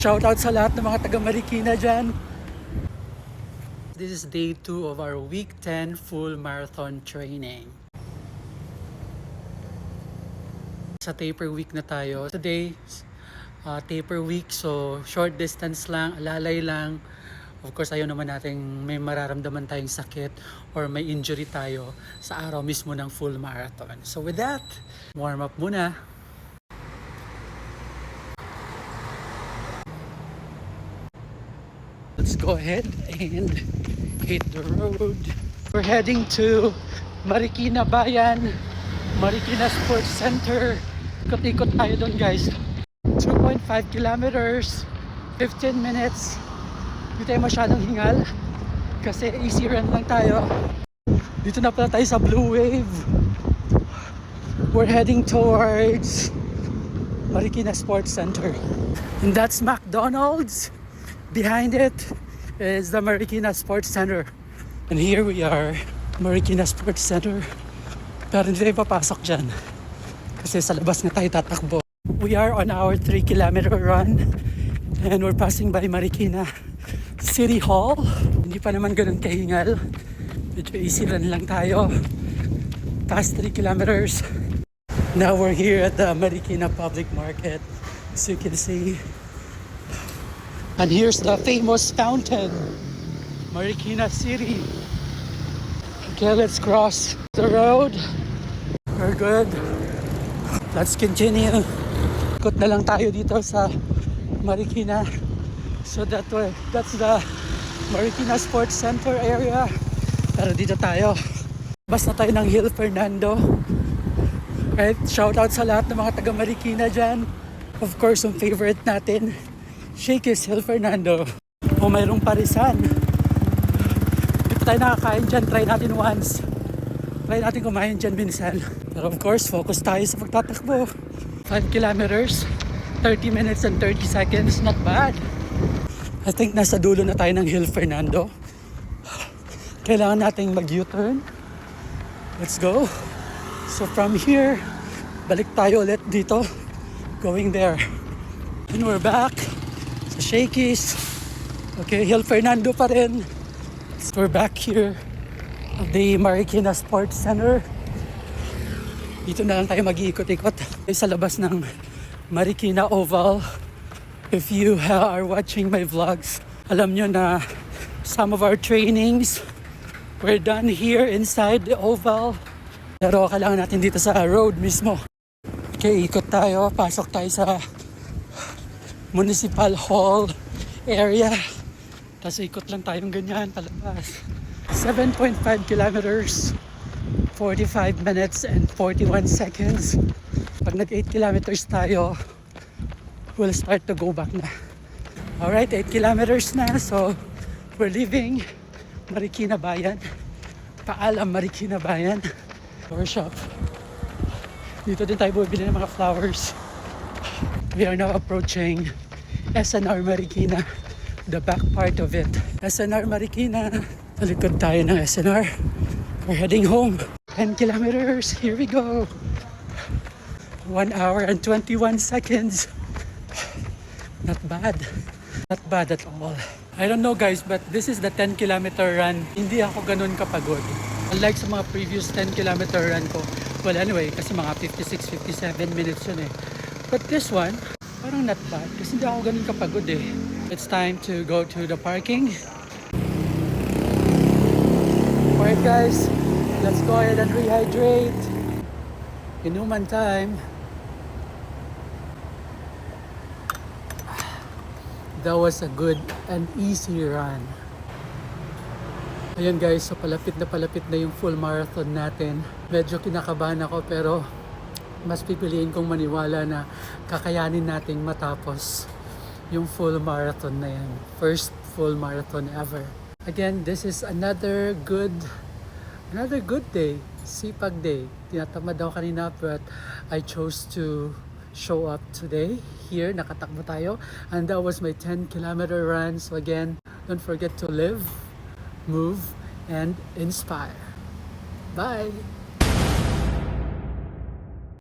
Shoutout sa lahat ng mga taga Marikina dyan. This is day 2 of our week 10 full marathon training. Sa taper week na tayo. Today, taper week, so short distance lang, alalay lang. Of course, ayaw naman natin may mararamdaman tayong sakit or may injury tayo sa araw mismo ng full marathon. So with that, warm up muna. Let's go ahead and hit the road. We're heading to Marikina Bayan, Marikina Sports Center. Ikot-ikot tayo doon, guys. 2.5 kilometers, 15 minutes. Hindi tayo masyadong hingal kasi easy run lang tayo. Dito na pala tayo sa Blue Wave. We're heading towards Marikina Sports Center. And that's McDonald's. Behind it is the Marikina Sports Center. And here we are, Marikina Sports Center. Pero hindi tayo papasok dyan kasi sa labas na tayo tatakbo. We are on our 3-kilometer run and we're passing by Marikina City Hall. Hindi pa naman ganun kahingal. Medyo easy run lang tayo. Past 3 kilometers. Now we're here at the Marikina Public Market. As you can see. And here's the famous fountain, Marikina City. Okay, let's cross the road. We're good. Let's continue. Ikot na lang tayo dito sa Marikina. So that's the Marikina Sports Center area. Pero dito tayo. Basta tayo ng Hill Fernando. Right? Shout out sa lahat ng mga taga Marikina dyan. Of course, yung favorite natin, Shakey's Hill Fernando. O mayroong parisan. Hindi pa tayo nakakain dyan. Try natin once. Try natin kumain dyan minsan. Pero of course, focus tayo sa pagtatakbo. 5 kilometers, 30 minutes and 30 seconds. Not bad. I think nasa dulo na tayo ng Hill Fernando. Kailangan nating mag-U-turn. Let's go. So from here, balik tayo ulit dito. Going there. And we're back. Shakey's. Okay, Hill Fernando pa rin. So we're back here at the Marikina Sports Center. Dito na lang tayo mag-iikot-ikot sa labas ng Marikina Oval. If you are watching my vlogs, alam nyo na some of our trainings were done here inside the Oval. Pero kailangan natin dito sa road mismo. Okay, ikot tayo. Pasok tayo sa Municipal Hall area. Tapos ikot lang tayong ganyan palabas. 7.5 kilometers, 45 minutes and 41 seconds. Pag nag 8 kilometers tayo, we'll start to go back na. Alright, 8 kilometers na. So, we're leaving Marikina Bayan. Paalam Marikina Bayan. Workshop. Dito din tayo bumibili ng mga flowers. We are now approaching SNR Marikina, the back part of it. SNR Marikina, talikod tayo ng SNR. We're heading home. 10 kilometers, here we go. 1 hour and 21 seconds. Not bad. Not bad at all. I don't know guys, but this is the 10-kilometer run. Hindi ako ganun kapagod. Unlike sa mga previous 10-kilometer run ko. Well anyway, kasi mga 56, 57 minutes yun eh. But this one, parang not bad kasi hindi ako ganun kapagod eh. It's time to go to the parking. Alright guys, let's go ahead and rehydrate. Inuman time. That was a good and easy run. Ayan guys, so palapit na yung full marathon natin. Medyo kinakabahan ako pero mas pipiliin kong maniwala na kakayanin nating matapos yung full marathon na yan. First full marathon ever. Again, this is another good day. Sipag day. Tinatamad ako kanina but I chose to show up today. Here, nakatakbo tayo. And that was my 10-kilometer run. So again, don't forget to live, move, and inspire. Bye!